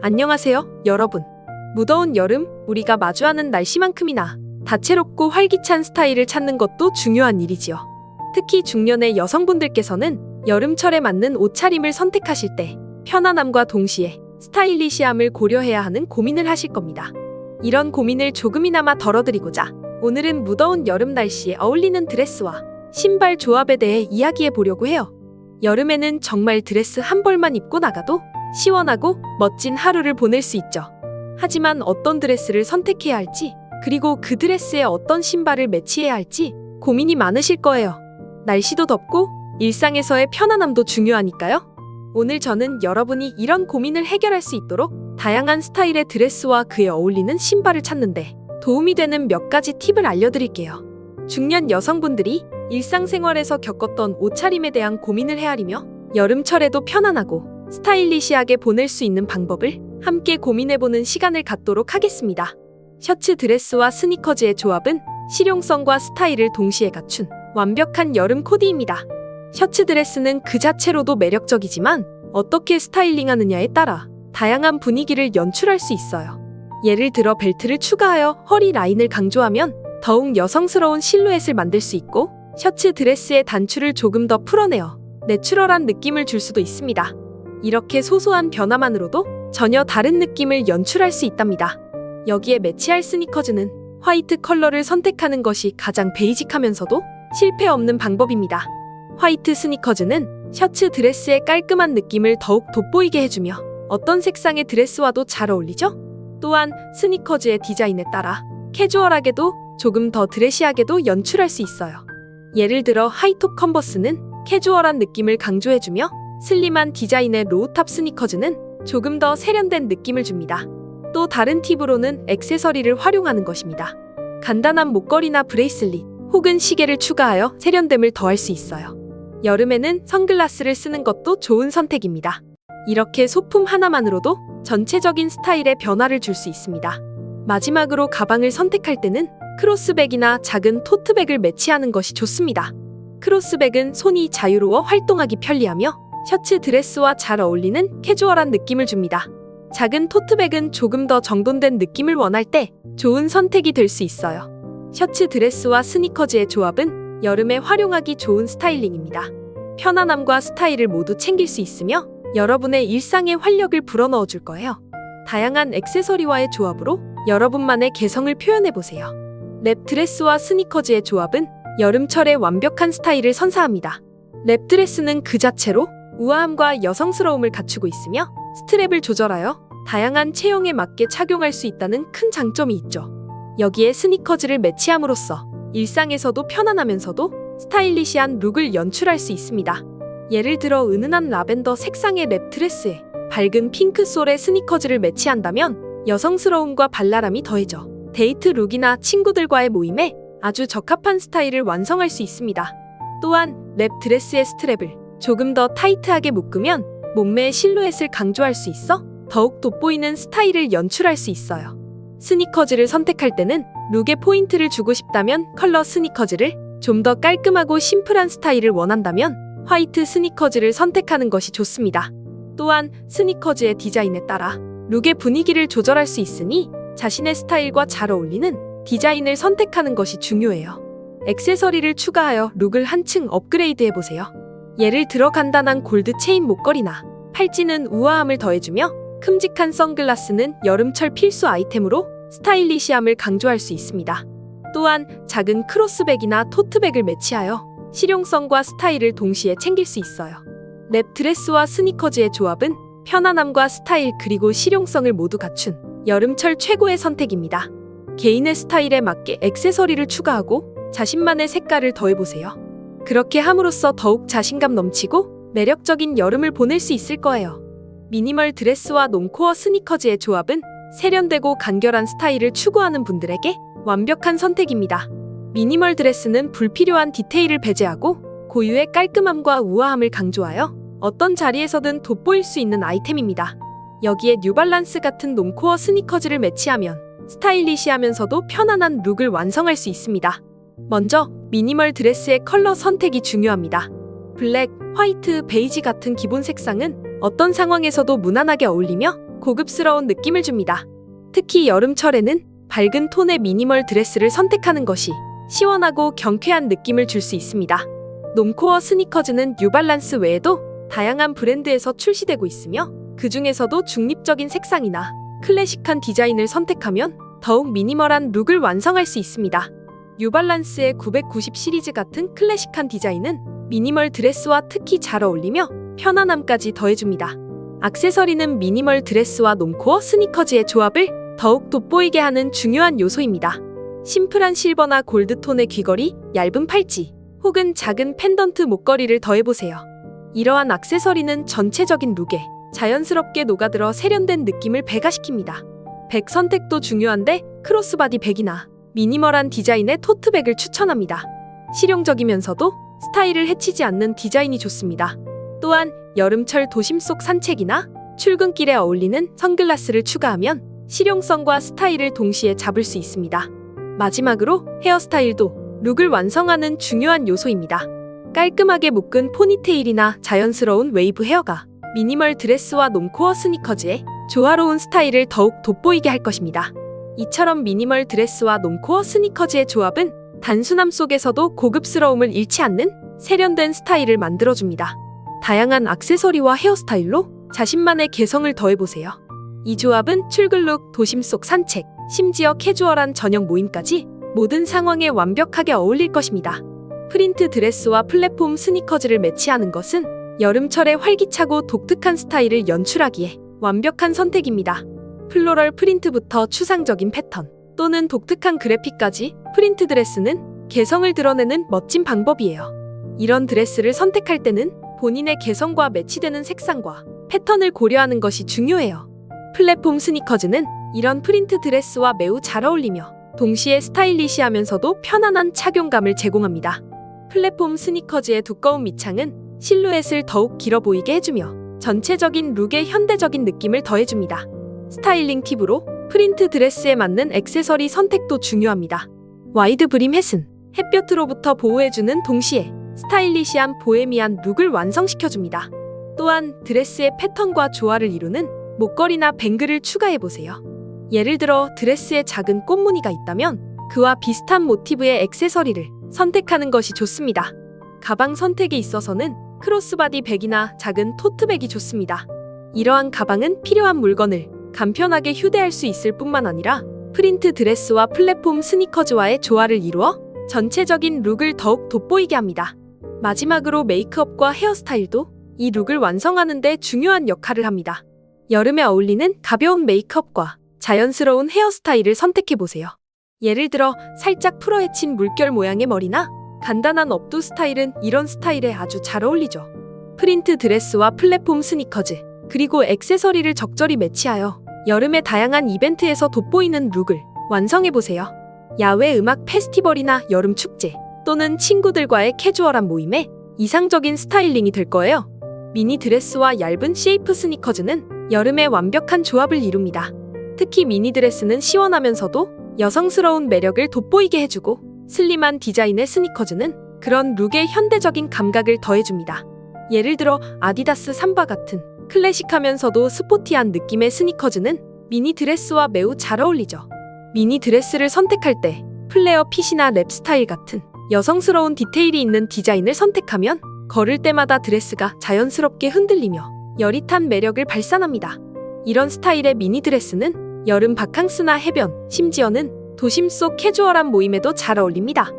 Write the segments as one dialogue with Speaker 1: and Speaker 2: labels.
Speaker 1: 안녕하세요, 여러분. 무더운 여름, 우리가 마주하는 날씨만큼이나 다채롭고 활기찬 스타일을 찾는 것도 중요한 일이지요. 특히 중년의 여성분들께서는 여름철에 맞는 옷차림을 선택하실 때 편안함과 동시에 스타일리시함을 고려해야 하는 고민을 하실 겁니다. 이런 고민을 조금이나마 덜어드리고자 오늘은 무더운 여름 날씨에 어울리는 드레스와 신발 조합에 대해 이야기해 보려고 해요. 여름에는 정말 드레스 한 벌만 입고 나가도 시원하고 멋진 하루를 보낼 수 있죠. 하지만 어떤 드레스를 선택해야 할지, 그리고 그 드레스에 어떤 신발을 매치해야 할지 고민이 많으실 거예요. 날씨도 덥고 일상에서의 편안함도 중요하니까요. 오늘 저는 여러분이 이런 고민을 해결할 수 있도록 다양한 스타일의 드레스와 그에 어울리는 신발을 찾는데 도움이 되는 몇 가지 팁을 알려드릴게요. 중년 여성분들이 일상생활에서 겪었던 옷차림에 대한 고민을 헤아리며 여름철에도 편안하고 스타일리시하게 보낼 수 있는 방법을 함께 고민해보는 시간을 갖도록 하겠습니다. 셔츠 드레스와 스니커즈의 조합은 실용성과 스타일을 동시에 갖춘 완벽한 여름 코디입니다. 셔츠 드레스는 그 자체로도 매력적이지만 어떻게 스타일링하느냐에 따라 다양한 분위기를 연출할 수 있어요. 예를 들어 벨트를 추가하여 허리 라인을 강조하면 더욱 여성스러운 실루엣을 만들 수 있고, 셔츠 드레스의 단추를 조금 더 풀어내어 내추럴한 느낌을 줄 수도 있습니다. 이렇게 소소한 변화만으로도 전혀 다른 느낌을 연출할 수 있답니다. 여기에 매치할 스니커즈는 화이트 컬러를 선택하는 것이 가장 베이직하면서도 실패 없는 방법입니다. 화이트 스니커즈는 셔츠 드레스의 깔끔한 느낌을 더욱 돋보이게 해주며 어떤 색상의 드레스와도 잘 어울리죠? 또한 스니커즈의 디자인에 따라 캐주얼하게도 조금 더 드레시하게도 연출할 수 있어요. 예를 들어 하이톱 컨버스는 캐주얼한 느낌을 강조해주며 슬림한 디자인의 로우탑 스니커즈는 조금 더 세련된 느낌을 줍니다. 또 다른 팁으로는 액세서리를 활용하는 것입니다. 간단한 목걸이나 브레이슬릿 혹은 시계를 추가하여 세련됨을 더할 수 있어요. 여름에는 선글라스를 쓰는 것도 좋은 선택입니다. 이렇게 소품 하나만으로도 전체적인 스타일에 변화를 줄 수 있습니다. 마지막으로 가방을 선택할 때는 크로스백이나 작은 토트백을 매치하는 것이 좋습니다. 크로스백은 손이 자유로워 활동하기 편리하며 셔츠 드레스와 잘 어울리는 캐주얼한 느낌을 줍니다. 작은 토트백은 조금 더 정돈된 느낌을 원할 때 좋은 선택이 될 수 있어요. 셔츠 드레스와 스니커즈의 조합은 여름에 활용하기 좋은 스타일링입니다. 편안함과 스타일을 모두 챙길 수 있으며 여러분의 일상에 활력을 불어넣어 줄 거예요. 다양한 액세서리와의 조합으로 여러분만의 개성을 표현해보세요. 랩 드레스와 스니커즈의 조합은 여름철에 완벽한 스타일을 선사합니다. 랩 드레스는 그 자체로 우아함과 여성스러움을 갖추고 있으며 스트랩을 조절하여 다양한 체형에 맞게 착용할 수 있다는 큰 장점이 있죠. 여기에 스니커즈를 매치함으로써 일상에서도 편안하면서도 스타일리시한 룩을 연출할 수 있습니다. 예를 들어 은은한 라벤더 색상의 랩 드레스에 밝은 핑크 솔의 스니커즈를 매치한다면 여성스러움과 발랄함이 더해져 데이트 룩이나 친구들과의 모임에 아주 적합한 스타일을 완성할 수 있습니다. 또한 랩 드레스의 스트랩을 조금 더 타이트하게 묶으면 몸매의 실루엣을 강조할 수 있어 더욱 돋보이는 스타일을 연출할 수 있어요. 스니커즈를 선택할 때는 룩에 포인트를 주고 싶다면 컬러 스니커즈를, 좀 더 깔끔하고 심플한 스타일을 원한다면 화이트 스니커즈를 선택하는 것이 좋습니다. 또한 스니커즈의 디자인에 따라 룩의 분위기를 조절할 수 있으니 자신의 스타일과 잘 어울리는 디자인을 선택하는 것이 중요해요. 액세서리를 추가하여 룩을 한층 업그레이드해보세요. 예를 들어 간단한 골드 체인 목걸이나 팔찌는 우아함을 더해주며 큼직한 선글라스는 여름철 필수 아이템으로 스타일리시함을 강조할 수 있습니다. 또한 작은 크로스백이나 토트백을 매치하여 실용성과 스타일을 동시에 챙길 수 있어요. 랩 드레스와 스니커즈의 조합은 편안함과 스타일 그리고 실용성을 모두 갖춘 여름철 최고의 선택입니다. 개인의 스타일에 맞게 액세서리를 추가하고 자신만의 색깔을 더해보세요. 그렇게 함으로써 더욱 자신감 넘치고 매력적인 여름을 보낼 수 있을 거예요. 미니멀 드레스와 롱코어 스니커즈의 조합은 세련되고 간결한 스타일을 추구하는 분들에게 완벽한 선택입니다. 미니멀 드레스는 불필요한 디테일을 배제하고 고유의 깔끔함과 우아함을 강조하여 어떤 자리에서든 돋보일 수 있는 아이템입니다. 여기에 뉴발란스 같은 롱코어 스니커즈를 매치하면 스타일리시하면서도 편안한 룩을 완성할 수 있습니다. 먼저 미니멀 드레스의 컬러 선택이 중요합니다. 블랙, 화이트, 베이지 같은 기본 색상은 어떤 상황에서도 무난하게 어울리며 고급스러운 느낌을 줍니다. 특히 여름철에는 밝은 톤의 미니멀 드레스를 선택하는 것이 시원하고 경쾌한 느낌을 줄 수 있습니다. 놈코어 스니커즈는 뉴발란스 외에도 다양한 브랜드에서 출시되고 있으며 그 중에서도 중립적인 색상이나 클래식한 디자인을 선택하면 더욱 미니멀한 룩을 완성할 수 있습니다. 뉴발란스의 990 시리즈 같은 클래식한 디자인은 미니멀 드레스와 특히 잘 어울리며 편안함까지 더해줍니다. 액세서리는 미니멀 드레스와 놈코어 스니커즈의 조합을 더욱 돋보이게 하는 중요한 요소입니다. 심플한 실버나 골드톤의 귀걸이, 얇은 팔찌, 혹은 작은 펜던트 목걸이를 더해보세요. 이러한 액세서리는 전체적인 룩에 자연스럽게 녹아들어 세련된 느낌을 배가시킵니다. 백 선택도 중요한데 크로스바디 백이나 미니멀한 디자인의 토트백을 추천합니다. 실용적이면서도 스타일을 해치지 않는 디자인이 좋습니다. 또한 여름철 도심 속 산책이나 출근길에 어울리는 선글라스를 추가하면 실용성과 스타일을 동시에 잡을 수 있습니다. 마지막으로 헤어스타일도 룩을 완성하는 중요한 요소입니다. 깔끔하게 묶은 포니테일이나 자연스러운 웨이브 헤어가 미니멀 드레스와 놈코어 스니커즈의 조화로운 스타일을 더욱 돋보이게 할 것입니다. 이처럼 미니멀 드레스와 놈코어 스니커즈의 조합은 단순함 속에서도 고급스러움을 잃지 않는 세련된 스타일을 만들어줍니다. 다양한 액세서리와 헤어스타일로 자신만의 개성을 더해보세요. 이 조합은 출근룩, 도심 속 산책, 심지어 캐주얼한 저녁 모임까지 모든 상황에 완벽하게 어울릴 것입니다. 프린트 드레스와 플랫폼 스니커즈를 매치하는 것은 여름철에 활기차고 독특한 스타일을 연출하기에 완벽한 선택입니다. 플로럴 프린트부터 추상적인 패턴 또는 독특한 그래픽까지 프린트 드레스는 개성을 드러내는 멋진 방법이에요. 이런 드레스를 선택할 때는 본인의 개성과 매치되는 색상과 패턴을 고려하는 것이 중요해요. 플랫폼 스니커즈는 이런 프린트 드레스와 매우 잘 어울리며 동시에 스타일리시하면서도 편안한 착용감을 제공합니다. 플랫폼 스니커즈의 두꺼운 밑창은 실루엣을 더욱 길어 보이게 해주며 전체적인 룩에 현대적인 느낌을 더해줍니다. 스타일링 팁으로 프린트 드레스에 맞는 액세서리 선택도 중요합니다. 와이드 브림 햇은 햇볕으로부터 보호해주는 동시에 스타일리시한 보헤미안 룩을 완성시켜줍니다. 또한 드레스의 패턴과 조화를 이루는 목걸이나 뱅글을 추가해보세요. 예를 들어 드레스에 작은 꽃무늬가 있다면 그와 비슷한 모티브의 액세서리를 선택하는 것이 좋습니다. 가방 선택에 있어서는 크로스바디 백이나 작은 토트백이 좋습니다. 이러한 가방은 필요한 물건을 간편하게 휴대할 수 있을 뿐만 아니라 프린트 드레스와 플랫폼 스니커즈와의 조화를 이루어 전체적인 룩을 더욱 돋보이게 합니다. 마지막으로 메이크업과 헤어스타일도 이 룩을 완성하는 데 중요한 역할을 합니다. 여름에 어울리는 가벼운 메이크업과 자연스러운 헤어스타일을 선택해보세요. 예를 들어 살짝 풀어헤친 물결 모양의 머리나 간단한 업도 스타일은 이런 스타일에 아주 잘 어울리죠. 프린트 드레스와 플랫폼 스니커즈, 그리고 액세서리를 적절히 매치하여 여름의 다양한 이벤트에서 돋보이는 룩을 완성해보세요. 야외 음악 페스티벌이나 여름 축제 또는 친구들과의 캐주얼한 모임에 이상적인 스타일링이 될 거예요. 미니 드레스와 얇은 쉐이프 스니커즈는 여름의 완벽한 조합을 이룹니다. 특히 미니 드레스는 시원하면서도 여성스러운 매력을 돋보이게 해주고 슬림한 디자인의 스니커즈는 그런 룩의 현대적인 감각을 더해줍니다. 예를 들어 아디다스 삼바 같은 클래식하면서도 스포티한 느낌의 스니커즈는 미니 드레스와 매우 잘 어울리죠. 미니 드레스를 선택할 때 플레어 핏이나 랩 스타일 같은 여성스러운 디테일이 있는 디자인을 선택하면 걸을 때마다 드레스가 자연스럽게 흔들리며 여릿한 매력을 발산합니다. 이런 스타일의 미니 드레스는 여름 바캉스나 해변, 심지어는 도심 속 캐주얼한 모임에도 잘 어울립니다.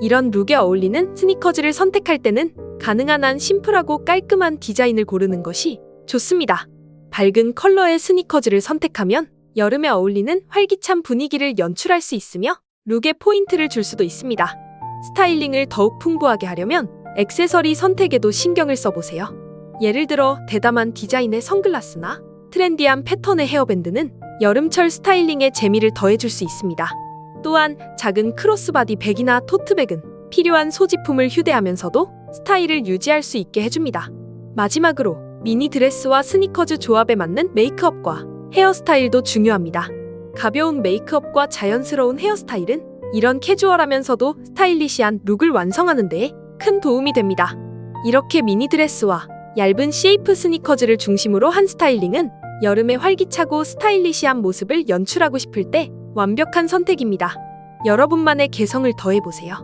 Speaker 1: 이런 룩에 어울리는 스니커즈를 선택할 때는 가능한 한 심플하고 깔끔한 디자인을 고르는 것이 좋습니다. 밝은 컬러의 스니커즈를 선택하면 여름에 어울리는 활기찬 분위기를 연출할 수 있으며 룩에 포인트를 줄 수도 있습니다. 스타일링을 더욱 풍부하게 하려면 액세서리 선택에도 신경을 써보세요. 예를 들어 대담한 디자인의 선글라스나 트렌디한 패턴의 헤어밴드는 여름철 스타일링에 재미를 더해줄 수 있습니다. 또한 작은 크로스바디 백이나 토트백은 필요한 소지품을 휴대하면서도 스타일을 유지할 수 있게 해줍니다. 마지막으로 미니 드레스와 스니커즈 조합에 맞는 메이크업과 헤어스타일도 중요합니다. 가벼운 메이크업과 자연스러운 헤어스타일은 이런 캐주얼하면서도 스타일리시한 룩을 완성하는 데에 큰 도움이 됩니다. 이렇게 미니 드레스와 얇은 쉐이프 스니커즈를 중심으로 한 스타일링은 여름의 활기차고 스타일리시한 모습을 연출하고 싶을 때 완벽한 선택입니다. 여러분만의 개성을 더해보세요.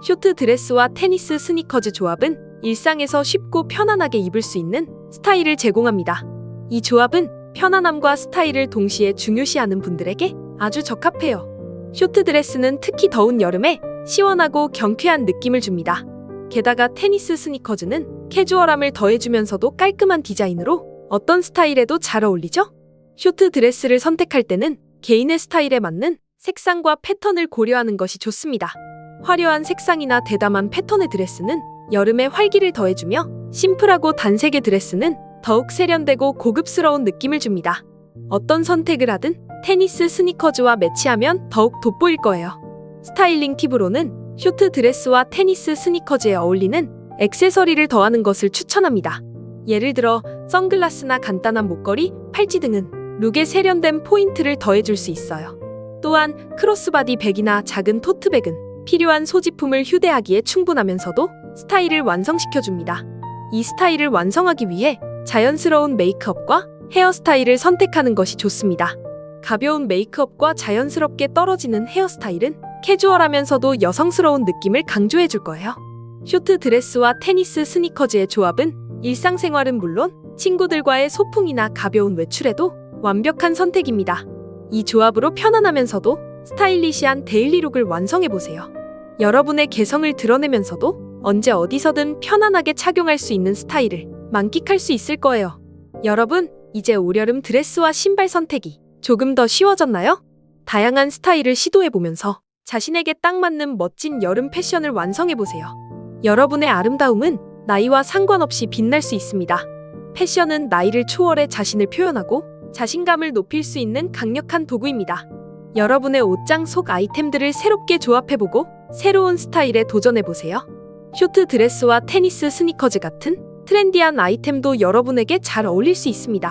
Speaker 1: 쇼트 드레스와 테니스 스니커즈 조합은 일상에서 쉽고 편안하게 입을 수 있는 스타일을 제공합니다. 이 조합은 편안함과 스타일을 동시에 중요시하는 분들에게 아주 적합해요. 쇼트 드레스는 특히 더운 여름에 시원하고 경쾌한 느낌을 줍니다. 게다가 테니스 스니커즈는 캐주얼함을 더해주면서도 깔끔한 디자인으로 어떤 스타일에도 잘 어울리죠? 쇼트 드레스를 선택할 때는 개인의 스타일에 맞는 색상과 패턴을 고려하는 것이 좋습니다. 화려한 색상이나 대담한 패턴의 드레스는 여름에 활기를 더해주며 심플하고 단색의 드레스는 더욱 세련되고 고급스러운 느낌을 줍니다. 어떤 선택을 하든 테니스 스니커즈와 매치하면 더욱 돋보일 거예요. 스타일링 팁으로는 쇼트 드레스와 테니스 스니커즈에 어울리는 액세서리를 더하는 것을 추천합니다. 예를 들어 선글라스나 간단한 목걸이, 팔찌 등은 룩에 세련된 포인트를 더해줄 수 있어요. 또한 크로스바디 백이나 작은 토트백은 필요한 소지품을 휴대하기에 충분하면서도 스타일을 완성시켜줍니다. 이 스타일을 완성하기 위해 자연스러운 메이크업과 헤어스타일을 선택하는 것이 좋습니다. 가벼운 메이크업과 자연스럽게 떨어지는 헤어스타일은 캐주얼하면서도 여성스러운 느낌을 강조해줄 거예요. 쇼트 드레스와 테니스 스니커즈의 조합은 일상생활은 물론 친구들과의 소풍이나 가벼운 외출에도 완벽한 선택입니다. 이 조합으로 편안하면서도 스타일리시한 데일리룩을 완성해보세요. 여러분의 개성을 드러내면서도 언제 어디서든 편안하게 착용할 수 있는 스타일을 만끽할 수 있을 거예요. 여러분, 이제 올여름 드레스와 신발 선택이 조금 더 쉬워졌나요? 다양한 스타일을 시도해보면서 자신에게 딱 맞는 멋진 여름 패션을 완성해보세요. 여러분의 아름다움은 나이와 상관없이 빛날 수 있습니다. 패션은 나이를 초월해 자신을 표현하고 자신감을 높일 수 있는 강력한 도구입니다. 여러분의 옷장 속 아이템들을 새롭게 조합해보고 새로운 스타일에 도전해보세요. 쇼트 드레스와 테니스 스니커즈 같은 트렌디한 아이템도 여러분에게 잘 어울릴 수 있습니다.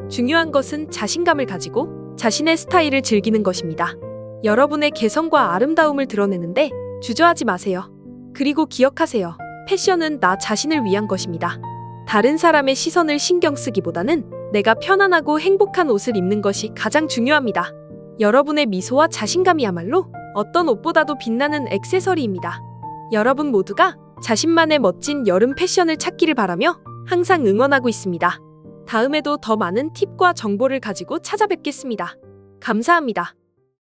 Speaker 1: 중요한 것은 자신감을 가지고 자신의 스타일을 즐기는 것입니다. 여러분의 개성과 아름다움을 드러내는데 주저하지 마세요. 그리고 기억하세요. 패션은 나 자신을 위한 것입니다. 다른 사람의 시선을 신경 쓰기보다는 내가 편안하고 행복한 옷을 입는 것이 가장 중요합니다. 여러분의 미소와 자신감이야말로 어떤 옷보다도 빛나는 액세서리입니다. 여러분 모두가 자신만의 멋진 여름 패션을 찾기를 바라며 항상 응원하고 있습니다. 다음에도 더 많은 팁과 정보를 가지고 찾아뵙겠습니다. 감사합니다.